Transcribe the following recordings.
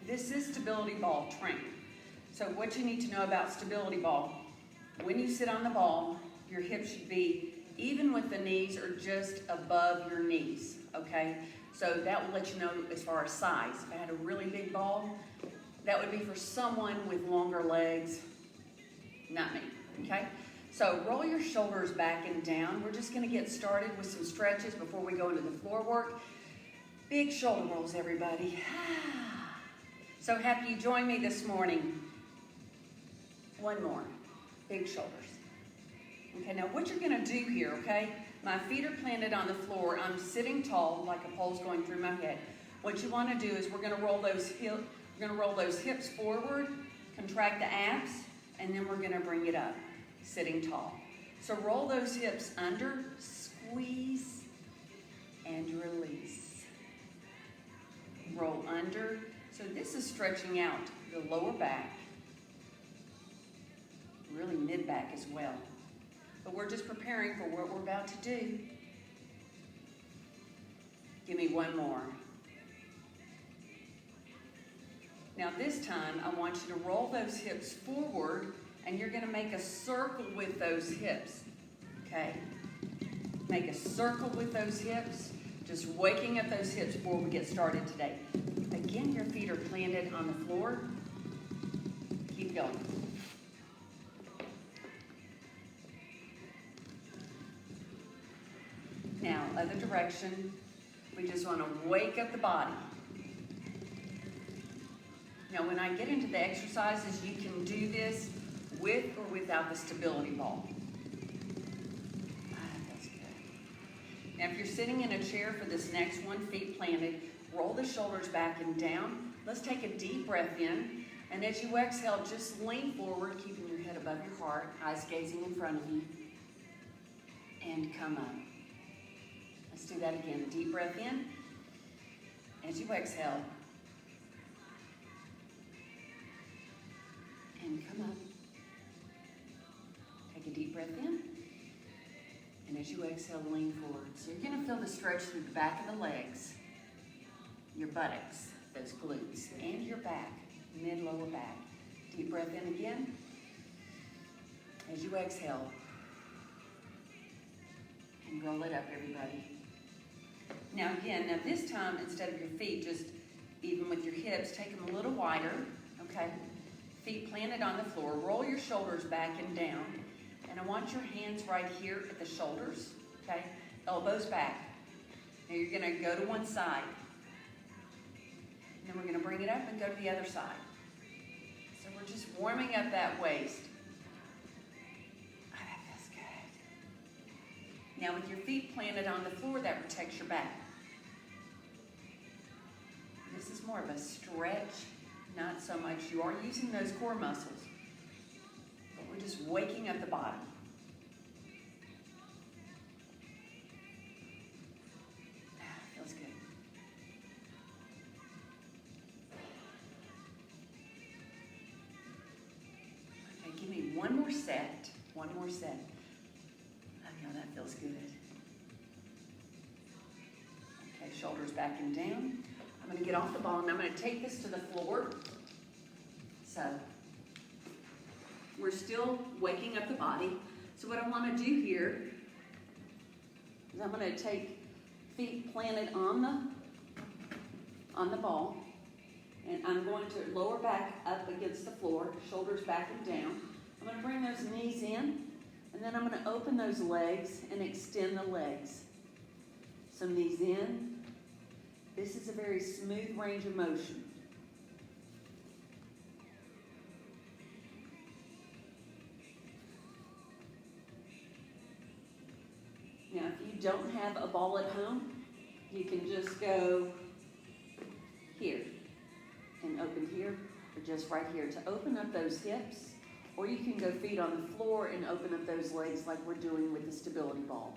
This is stability ball training. So what you need to know about stability ball, when you sit on the ball, your hips should be even with the knees or just above your knees, okay? So that will let you know as far as size. If I had a really big ball, that would be for someone with longer legs, not me, okay? So roll your shoulders back and down. We're just gonna get started with some stretches before we go into the floor work. Big shoulder rolls, everybody. So happy you joined me this morning. One more, big shoulders. Okay, now what you're gonna do here, okay? My feet are planted on the floor. I'm sitting tall like a pole's going through my head. What you wanna do is we're gonna roll those hips forward, contract the abs, and then we're gonna bring it up, sitting tall. So roll those hips under, squeeze, and release. Roll under. So this is stretching out the lower back, really mid-back as well. But we're just preparing for what we're about to do. Give me one more. Now this time, I want you to roll those hips forward, and you're gonna make a circle with those hips, okay? Make a circle with those hips, just waking up those hips before we get started today. Again, your feet are planted on the floor. Keep going. Now, other direction. We just want to wake up the body. Now, when I get into the exercises, you can do this with or without the stability ball. That's good. Now, if you're sitting in a chair for this next one, feet planted, roll the shoulders back and down. Let's take a deep breath in. And as you exhale, just lean forward, keeping your head above your heart, eyes gazing in front of you. And come up. Let's do that again. Deep breath in. As you exhale. And come up. Take a deep breath in. And as you exhale, lean forward. So you're going to feel the stretch through the back of the legs, your buttocks, those glutes, and your back, mid-lower back. Deep breath in again. As you exhale. And roll it up, everybody. Now again, this time, instead of your feet, just even with your hips, take them a little wider, okay? Feet planted on the floor. Roll your shoulders back and down. And I want your hands right here at the shoulders, okay? Elbows back. Now you're gonna go to one side. And then we're gonna bring it up and go to the other side. So we're just warming up that waist. Oh, that feels good. Now with your feet planted on the floor, that protects your back. This is more of a stretch, not so much. You are using those core muscles, but we're just waking up the body. Feels good. Okay, give me one more set. One more set. I know that feels good. Okay, shoulders back and down. I'm going to get off the ball and I'm going to take this to the floor. So we're still waking up the body. So what I want to do here is I'm going to take feet planted on the ball, and I'm going to lower back up against the floor, shoulders back and down. I'm going to bring those knees in, and then I'm going to open those legs and extend the legs. Some knees in. This is a very smooth range of motion. Now, if you don't have a ball at home, you can just go here and open here, or just right here to open up those hips, or you can go feet on the floor and open up those legs like we're doing with the stability ball.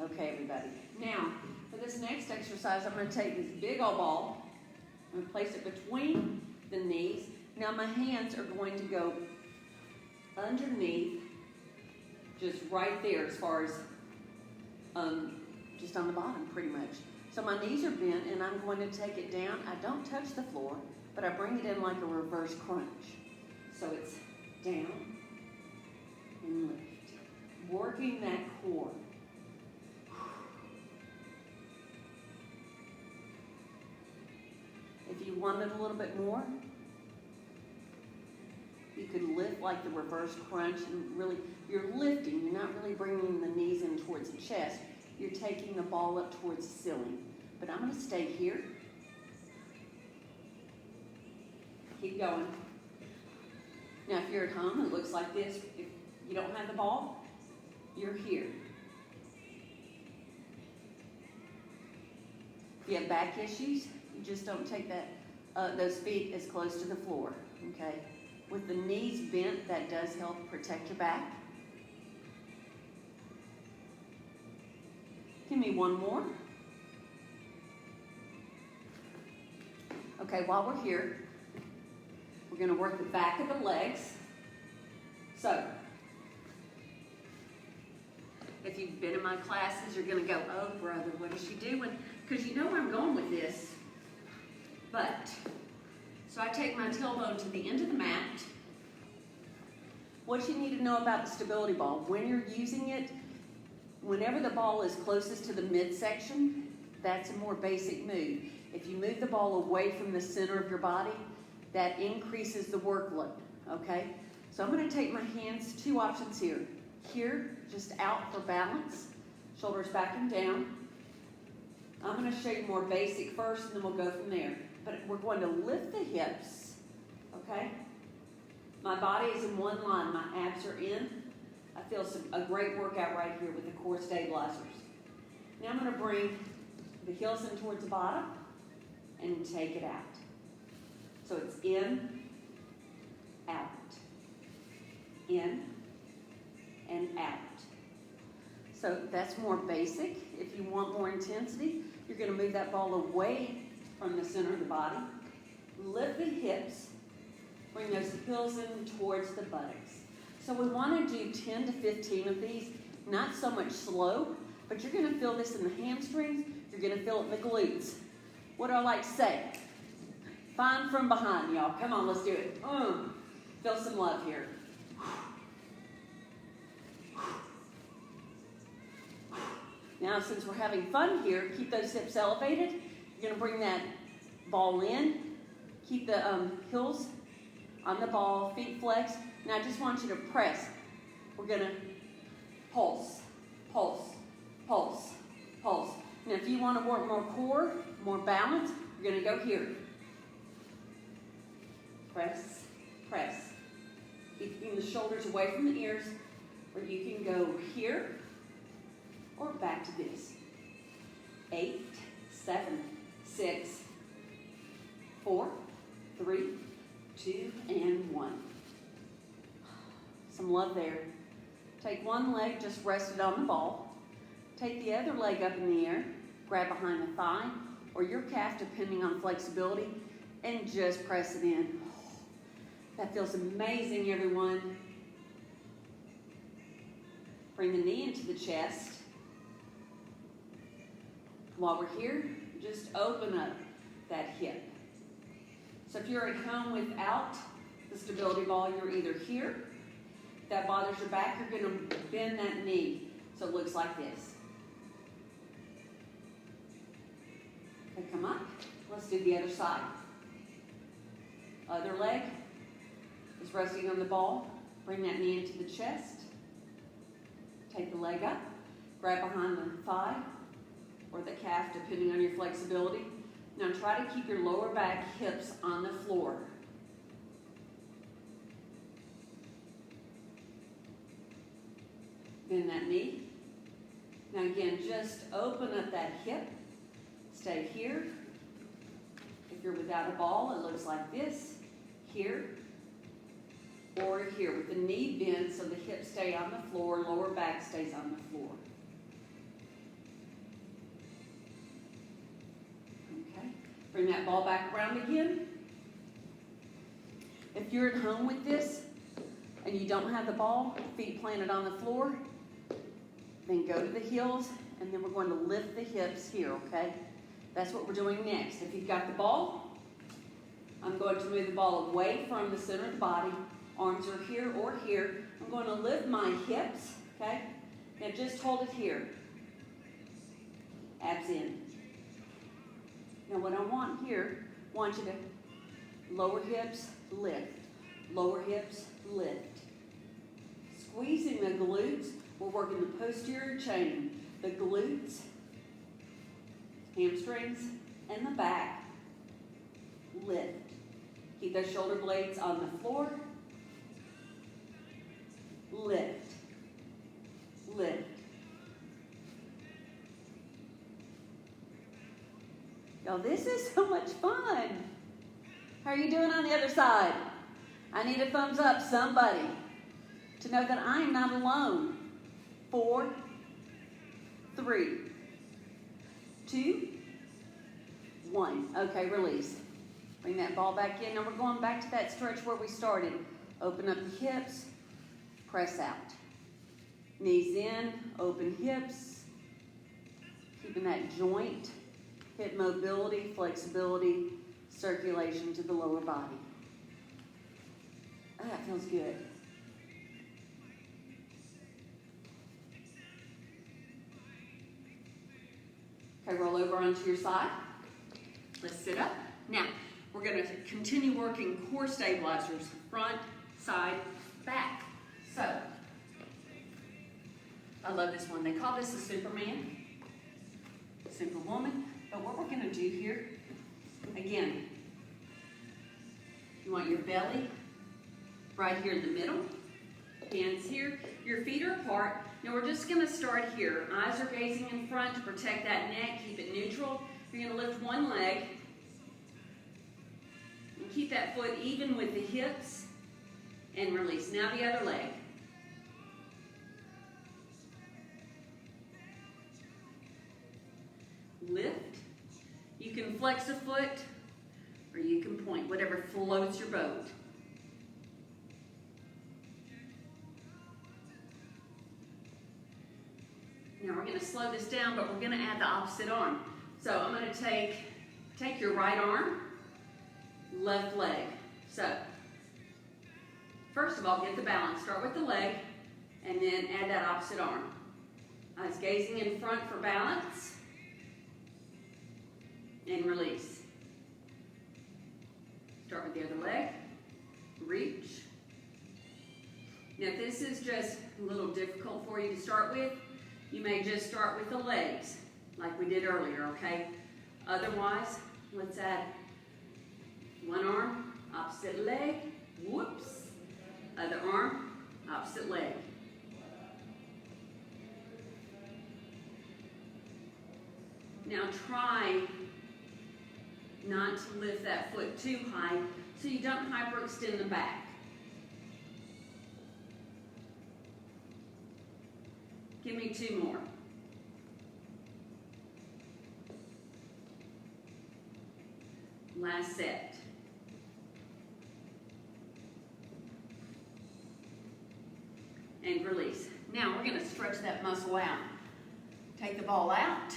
Okay, everybody. Now, for this next exercise, I'm going to take this big old ball. I'm going to place it between the knees. Now my hands are going to go underneath, just right there as far as, just on the bottom pretty much. So my knees are bent and I'm going to take it down. I don't touch the floor, but I bring it in like a reverse crunch. So it's down and lift. Working that core. If you wanted a little bit more, you could lift like the reverse crunch and really, you're lifting, you're not really bringing the knees in towards the chest, you're taking the ball up towards the ceiling. But I'm going to stay here. Keep going. Now if you're at home, it looks like this. If you don't have the ball, you're here. If you have back issues, you just don't take those feet as close to the floor, okay? With the knees bent, that does help protect your back. Give me one more. Okay, while we're here, we're going to work the back of the legs. So, if you've been in my classes, you're going to go, oh, brother, what is she doing? Because you know where I'm going with this. But, so I take my tailbone to the end of the mat. What you need to know about the stability ball, when you're using it, whenever the ball is closest to the midsection, that's a more basic move. If you move the ball away from the center of your body, that increases the workload, okay? So I'm going to take my hands, two options here. Here, just out for balance, shoulders back and down. I'm going to show you more basic first, and then we'll go from there. But we're going to lift the hips, okay? My body is in one line. My abs are in. I feel a great workout right here with the core stabilizers. Now I'm going to bring the heels in towards the bottom and take it out. So it's in, out, in, and out. So that's more basic. If you want more intensity, you're going to move that ball away from the center of the body. Lift the hips. Bring those heels in towards the buttocks. So we want to do 10 to 15 of these, not so much slow, but you're going to feel this in the hamstrings. You're going to feel it in the glutes. What do I like to say? Find from behind, y'all. Come on, let's do it. Feel some love here. Now, since we're having fun here, keep those hips elevated. You're going to bring that ball in. Keep the heels on the ball, feet flexed. Now, I just want you to press. We're going to pulse, pulse, pulse, pulse. Now, if you want to work more core, more balance, you're going to go here. Press, press. Keeping the shoulders away from the ears, or you can go here or back to this. 8, 7, 6, 4, 3, 2, and 1. Some love there. Take one leg, just rest it on the ball. Take the other leg up in the air, grab behind the thigh or your calf, depending on flexibility, and just press it in. That feels amazing, everyone. Bring the knee into the chest. While we're here, just open up that hip. So if you're at home without the stability ball, you're either here. If that bothers your back, you're going to bend that knee so it looks like this. Okay, come up. Let's do the other side. Other leg is resting on the ball. Bring that knee into the chest. Take the leg up. Grab behind the thigh or the calf, depending on your flexibility. Now try to keep your lower back hips on the floor. Bend that knee. Now again, just open up that hip. Stay here. If you're without a ball, it looks like this. Here or here with the knee bent so the hips stay on the floor, lower back stays on the floor. Okay, bring that ball back around again. If you're at home with this and you don't have the ball, feet planted on the floor, then go to the heels and then we're going to lift the hips here, okay? That's what we're doing next. If you've got the ball, I'm going to move the ball away from the center of the body. Arms are here or here. I'm going to lift my hips, okay? Now just hold it here. Abs in. Now what I want here, I want you to lower hips, lift. Lower hips, lift. Squeezing the glutes, we're working the posterior chain. The glutes, hamstrings, and the back. Lift. Keep those shoulder blades on the floor. Lift. Lift. Y'all, this is so much fun. How are you doing on the other side? I need a thumbs up, somebody, to know that I am not alone. 4, 3, 2, 1. Okay, release. Bring that ball back in. Now we're going back to that stretch where we started. Open up the hips, press out. Knees in, open hips. Keeping that joint, hip mobility, flexibility, circulation to the lower body. Oh, that feels good. Okay, roll over onto your side. Let's sit up. Now, we're going to continue working core stabilizers, front, side, back. So, I love this one. They call this a Superman, Superwoman. But what we're going to do here, again, you want your belly right here in the middle, hands here, your feet are apart. Now we're just going to start here. Eyes are gazing in front to protect that neck, keep it neutral. You're going to lift one leg and keep that foot even with the hips and release. Now the other leg. Lift. You can flex a foot or you can point, whatever floats your boat. Now we're going to slow this down, but we're going to add the opposite arm. So I'm going to take your right arm, left leg. So first of all, get the balance. Start with the leg, and then add that opposite arm. Eyes gazing in front for balance, and release. Start with the other leg, reach. Now if this is just a little difficult for you to start with, you may just start with the legs, like we did earlier, okay? Otherwise, let's add one arm, opposite leg, whoops. Other arm, opposite leg. Now try not to lift that foot too high so you don't hyperextend the back. Give me 2 more. Last set. And release. Now we're going to stretch that muscle out. Take the ball out.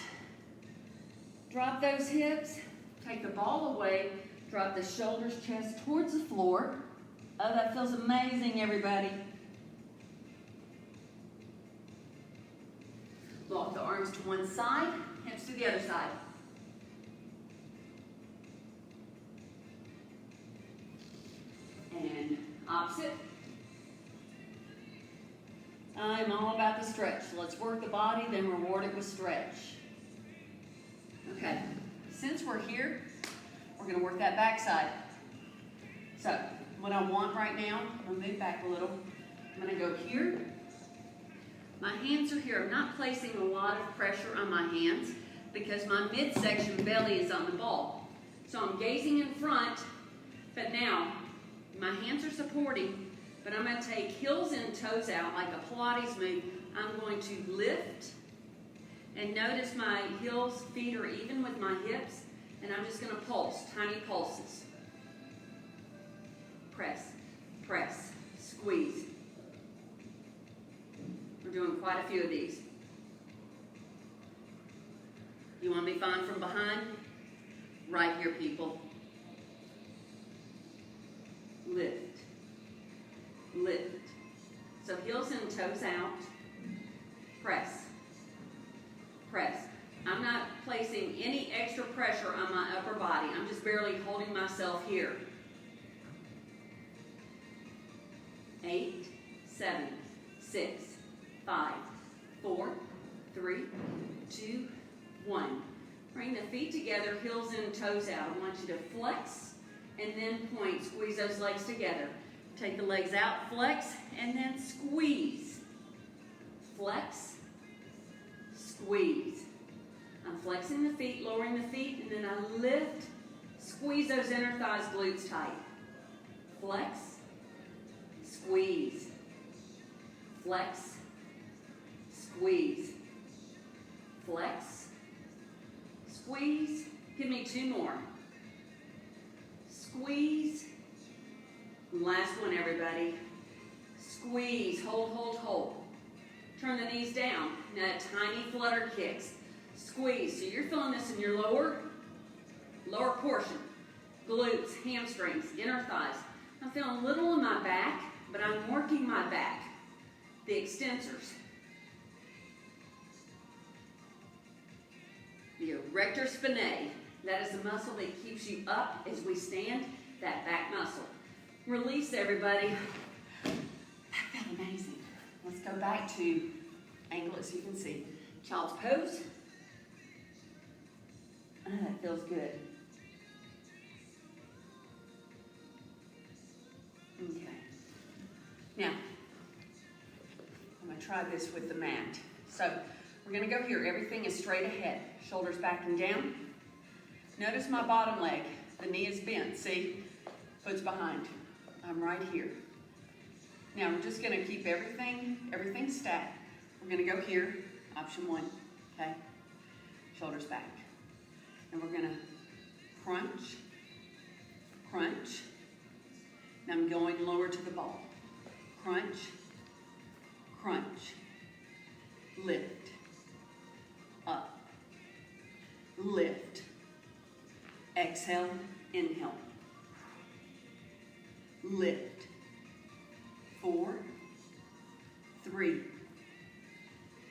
Drop those hips. Take the ball away. Drop the shoulders, chest towards the floor. Oh, that feels amazing, everybody. Walk the arms to one side, hips to the other side. And opposite. I'm all about the stretch. Let's work the body, then reward it with stretch. Okay, since we're here, we're going to work that back side. So, what I want right now, I'm going to move back a little. I'm going to go here. My hands are here. I'm not placing a lot of pressure on my hands because my midsection belly is on the ball. So I'm gazing in front, but now my hands are supporting, but I'm going to take heels in, toes out like a Pilates move. I'm going to lift, and notice my heels, feet are even with my hips, and I'm just going to pulse, tiny pulses. Press, press, squeeze. We're doing quite a few of these. You want to be fine from behind? Right here, people. Lift. Lift. So heels and toes out. Press. Press. I'm not placing any extra pressure on my upper body. I'm just barely holding myself here. 8, 7, 6, 5, 4, 3, 2, 1. Bring the feet together, heels and toes out. I want you to flex and then point. Squeeze those legs together. Take the legs out, flex, and then squeeze. Flex, squeeze. I'm flexing the feet, lowering the feet, and then I lift, squeeze those inner thighs, glutes tight. Flex, squeeze. Flex, squeeze. Flex, squeeze. Give me 2 more. Squeeze. Last one, everybody. Squeeze, hold, hold, hold. Turn the knees down. Now tiny flutter kicks. Squeeze. So you're feeling this in your lower portion. Glutes, hamstrings, inner thighs. I'm feeling a little in my back, but I'm working my back. The extensors. The erector spinae. That is the muscle that keeps you up as we stand, that back muscle. Release, everybody. That felt amazing. Let's go back to angle it so you can see. Child's pose. Oh, that feels good. Okay. Now, I'm going to try this with the mat. So, we're going to go here. Everything is straight ahead. Shoulders back and down. Notice my bottom leg. The knee is bent. See? Foot's behind. I'm right here. Now, we're just going to keep everything stacked. We're going to go here. Option 1. Okay? Shoulders back. And we're going to crunch, crunch. Now I'm going lower to the ball. Crunch, crunch. Lift, up, lift. Exhale, inhale. Lift. 4, 3,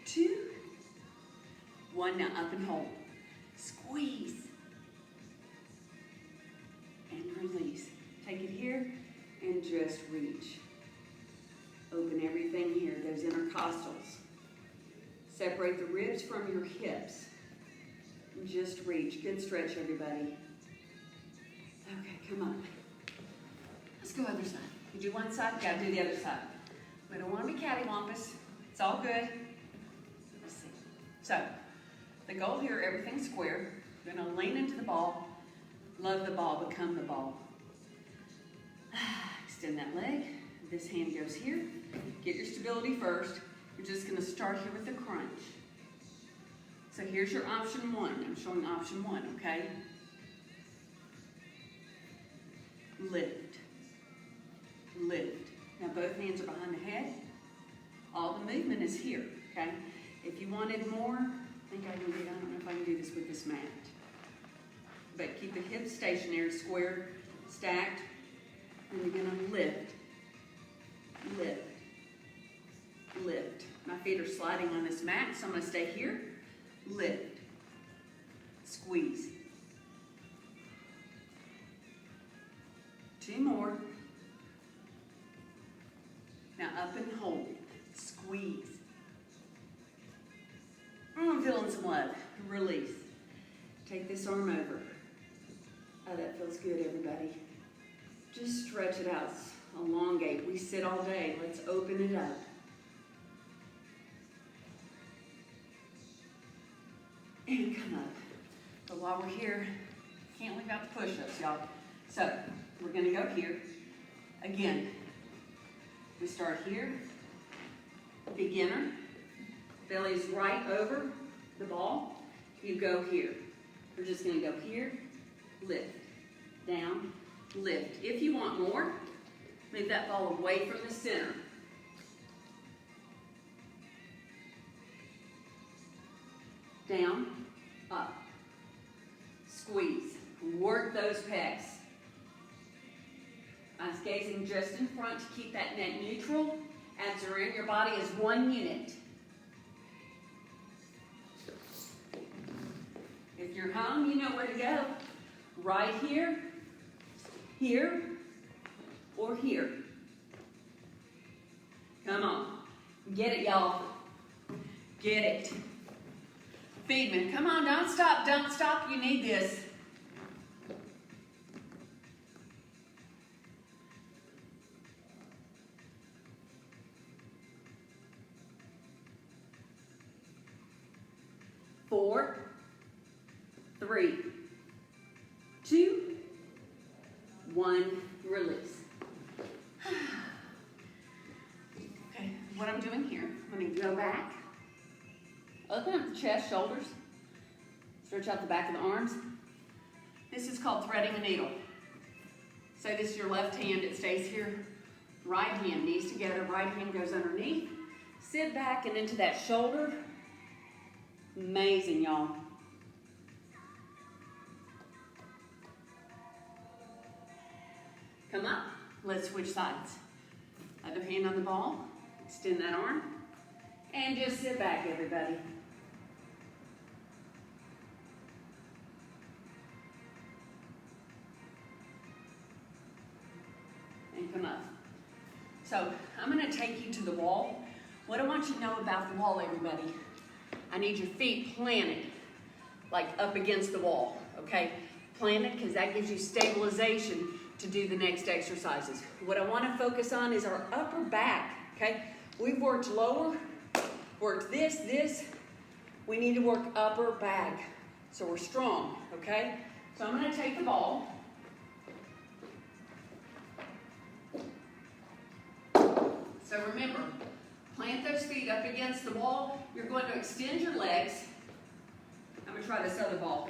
2, 1. Now up and hold. Squeeze. And release. Take it here and just reach. Open everything here, those intercostals. Separate the ribs from your hips. And just reach. Good stretch, everybody. Okay, come on. Let's go other side. You do one side, you gotta do the other side. We don't want to be cattywampus. It's all good. Let's see. So, the goal here, everything's square. You're gonna lean into the ball. Love the ball, become the ball. Extend that leg. This hand goes here. Get your stability first. You're just gonna start here with the crunch. So here's your option 1. I'm showing option 1, okay? Lift. Lift. Now both hands are behind the head. All the movement is here, okay? If you wanted more, I think I don't know if I can do this with this mat. But keep the hips stationary, square, stacked. And you're gonna lift, lift, lift. My feet are sliding on this mat, so I'm gonna stay here. Lift, squeeze. 2 more. Now up and hold, squeeze. I'm feeling some love. Release. Take this arm over. Oh, that feels good, everybody. Just stretch it out. Elongate. We sit all day. Let's open it up. And come up. But while we're here, can't leave out the push-ups, y'all. So, we're going to go here. Again, we start here. Beginner. Belly is right over the ball. You go here. We're just going to go here. Lift. Down. Lift. If you want more, move that ball away from the center. Down, up, squeeze, Work those pecs. Eyes gazing just in front to keep that neck neutral. Abs are in your body as one unit. If you're home, you know where to go. Right here, here, or here. Come on. Get it, y'all. Get it. Feedman, come on, don't stop, don't stop. You need this. Four, three, two, one, release. Okay, what I'm doing here, let me go back. Open up the chest, shoulders. Stretch out the back of the arms. This is called threading a needle. So this is your left hand, it stays here. Right hand, knees together, right hand goes underneath. Sit back and into that shoulder. Amazing, y'all. Come up. Let's switch sides. Other hand on the ball. Extend that arm. And just sit back, everybody. And come up. So I'm going to take you to the wall. What I want you to know about the wall, everybody, I need your feet planted, like up against the wall, okay? Planted, because that gives you stabilization to do the next exercises. What I want to focus on is our upper back, okay? We've worked lower, worked this. We need to work upper back, so we're strong, okay? So I'm going to take the ball. So remember, plant those feet up against the wall. You're going to extend your legs. I'm going to try this other ball.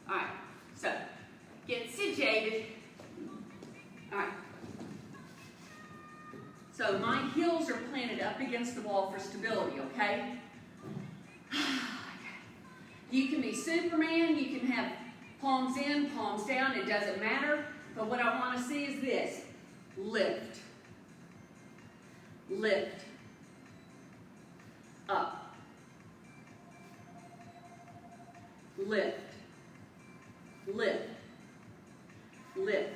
All right, so get situated. All right. So my heels are planted up against the wall for stability, okay? You can be Superman, you can have palms in, palms down, it doesn't matter. But what I want to see is this. Lift. Lift. Up. Lift. Lift. Lift.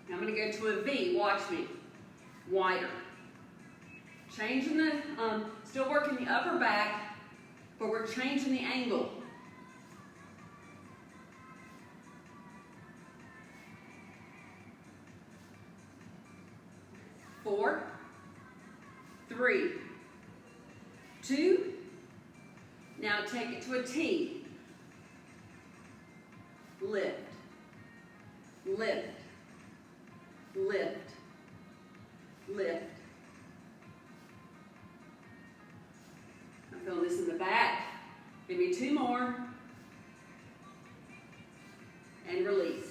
Now I'm going to go to a V. Watch me. Wider. Changing the, still working the upper back, but we're changing the angle. Four, three, two. Now take it to a T. Lift, lift, lift, lift. I'm feeling this in the back. Give me two more. And release.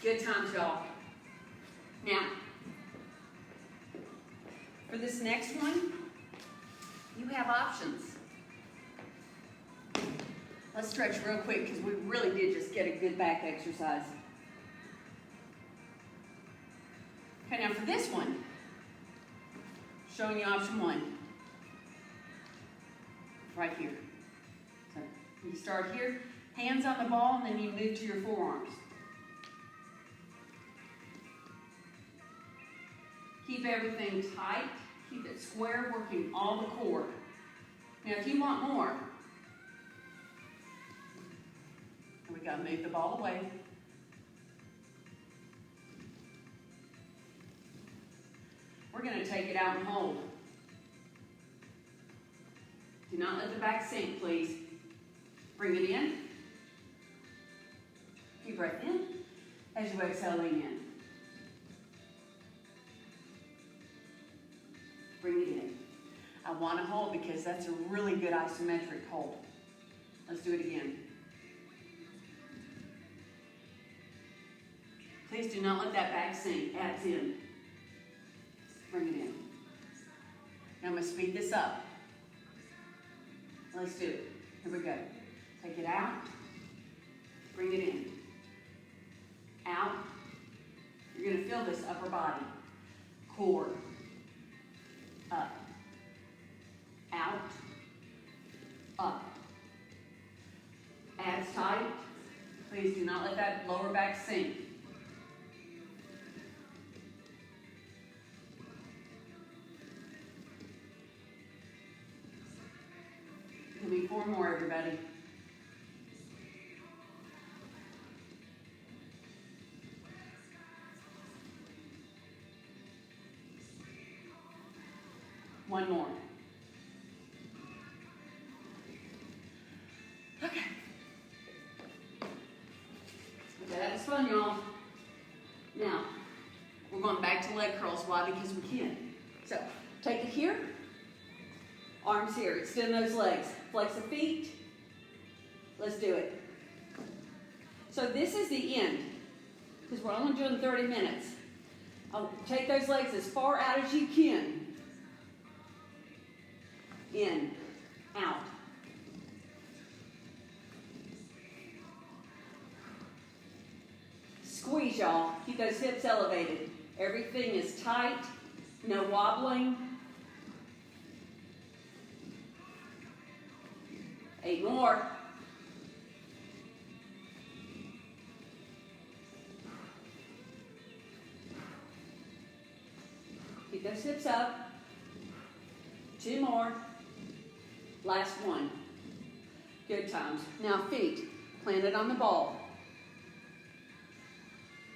Good times, y'all. Now, for this next one, you have options. Let's stretch real quick because we really did just get a good back exercise. Okay, now for this one, showing you option one. Right here. So you start here, hands on the ball, and then you move to your forearms. Keep everything tight. Keep it square, working all the core. Now, if you want more, we got to move the ball away. We're going to take it out and hold. Do not let the back sink, please. Bring it in. Deep breath in as you exhale, lean in. Bring it in. I want to hold because that's a really good isometric hold. Let's do it again. Please do not let that back sink. Abs in. Bring it in. Now I'm going to speed this up. Let's do it. Here we go. Take it out. Bring it in. Out. You're going to feel this upper body. Core. Up. Out. Up. Abs tight. Please do not let that lower back sink. Give me 4 more, everybody. One more. Okay. That is fun, y'all. Now, we're going back to leg curls. Why? Because we can. So, take it here. Arms here. Extend those legs. Flex the feet. Let's do it. So this is the end, because we're only doing 30 minutes. I'll take those legs as far out as you can. In, out. Squeeze, y'all. Keep those hips elevated. Everything is tight. No wobbling. 8 more. Keep those hips up. 2 more. Last one. Good times. Now feet planted on the ball.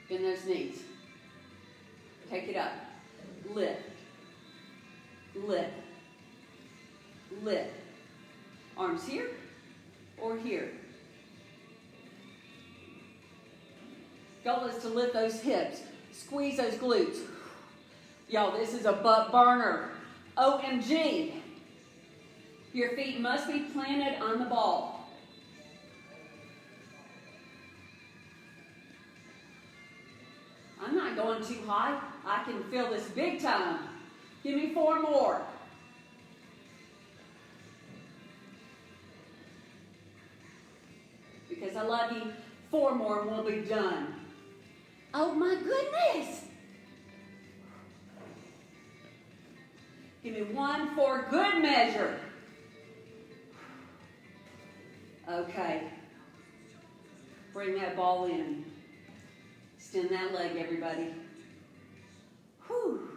Bend those knees. Take it up. Lift. Lift. Lift. Arms here or here. Goal is to lift those hips. Squeeze those glutes. Y'all, this is a butt burner. OMG. Your feet must be planted on the ball. I'm not going too high. I can feel this big time. Give me 4 more. Because I love you. 4 more and we'll be done. Oh my goodness. Give me 1 for good measure. Okay. Bring that ball in. Extend that leg, everybody. Whew.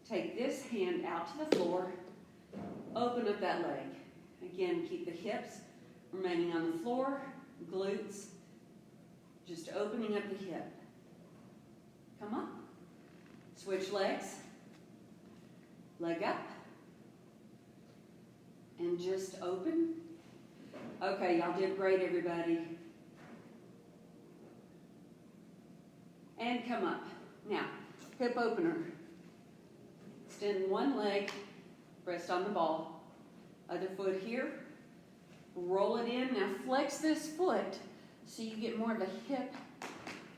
Take this hand out to the floor. Open up that leg. Again, keep the hips remaining on the floor. Glutes. Just opening up the hip. Come up. Switch legs. Leg up. And just open. Okay, y'all did great, everybody. And come up. Now, hip opener. Extend one leg, rest on the ball. Other foot here. Roll it in. Now flex this foot so you get more of a hip,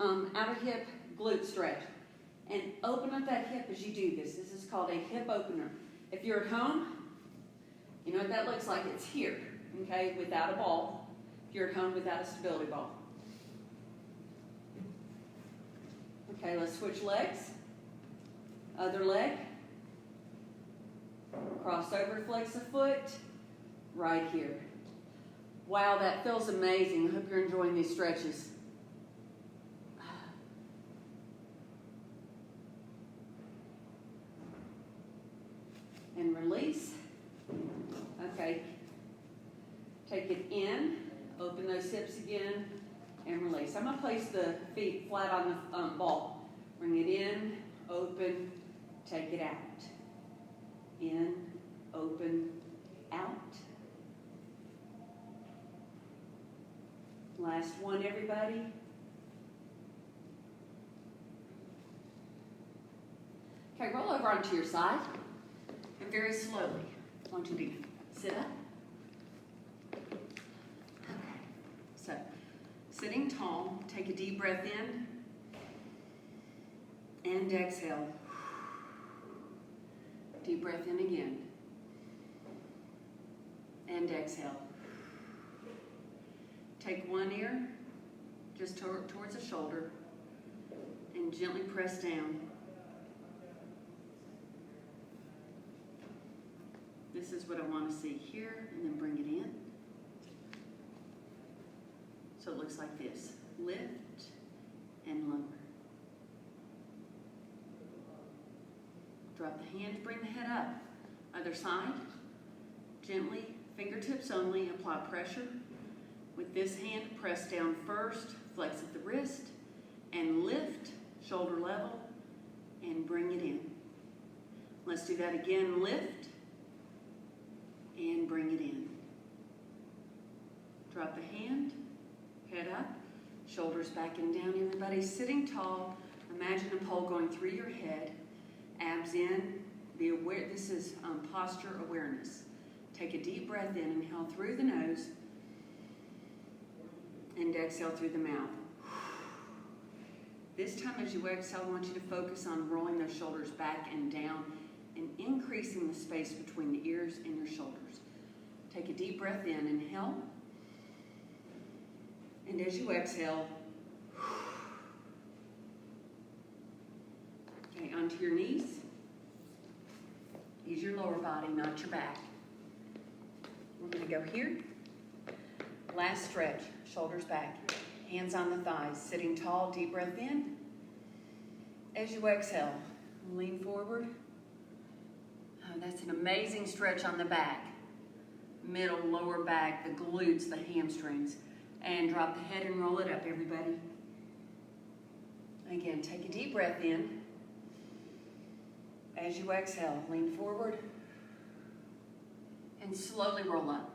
outer hip glute stretch. And open up that hip as you do this. This is called a hip opener. If you're at home, you know what that looks like? It's here, okay, without a ball. If you're at home without a stability ball. Okay, let's switch legs. Other leg. Cross over, flex the foot. Right here. Wow, that feels amazing. I hope you're enjoying these stretches. And release. Okay. Take it in. Open those hips again. And release. I'm going to place the feet flat on the ball. Bring it in. Open. Take it out. In. Open. Out. Last one, everybody. Okay, roll over onto your side. And very slowly, I want you to sit up. Okay. So, sitting tall, take a deep breath in. And exhale. Deep breath in again. And exhale. Take one ear just towards the shoulder and gently press down. This is what I want to see here, and then bring it in. So it looks like this. Lift and lower. Drop the hand, bring the head up. Other side. Gently, fingertips only, apply pressure. With this hand, press down first, flex at the wrist, and lift, shoulder level, and bring it in. Let's do that again. Lift, and bring it in. Drop the hand, head up, shoulders back and down. Everybody sitting tall. Imagine a pole going through your head, abs in. Be aware, this is posture awareness. Take a deep breath in, inhale through the nose, and exhale through the mouth. This time as you exhale, I want you to focus on rolling those shoulders back and down and increasing the space between the ears and your shoulders. Take a deep breath in, inhale. And as you exhale, okay, onto your knees. Use your lower body, not your back. We're going to go here. Last stretch, shoulders back, hands on the thighs, sitting tall, deep breath in. As you exhale, lean forward. Oh, that's an amazing stretch on the back, middle, lower back, the glutes, the hamstrings. And drop the head and roll it up, everybody. Again, take a deep breath in. As you exhale, lean forward and slowly roll up.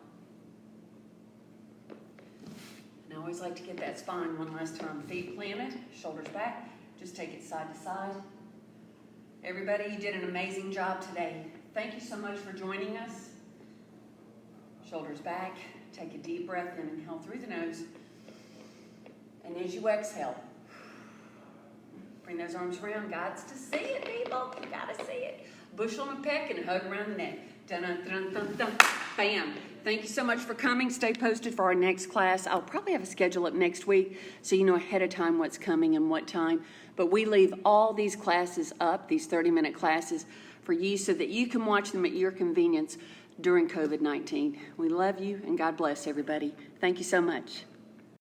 And I always like to get that spine one last time. Feet planted, shoulders back. Just take it side to side. Everybody, you did an amazing job today. Thank you so much for joining us. Shoulders back. Take a deep breath in, inhale through the nose. And as you exhale, bring those arms around. God's to see it, people. You gotta see it. Bushel and a peck and a hug around the neck. Dun, dun, dun, dun, dun. Bam. Thank you so much for coming. Stay posted for our next class. I'll probably have a schedule up next week so you know ahead of time what's coming and what time. But we leave all these classes up, these 30-minute classes, for you so that you can watch them at your convenience during COVID-19. We love you, and God bless everybody. Thank you so much.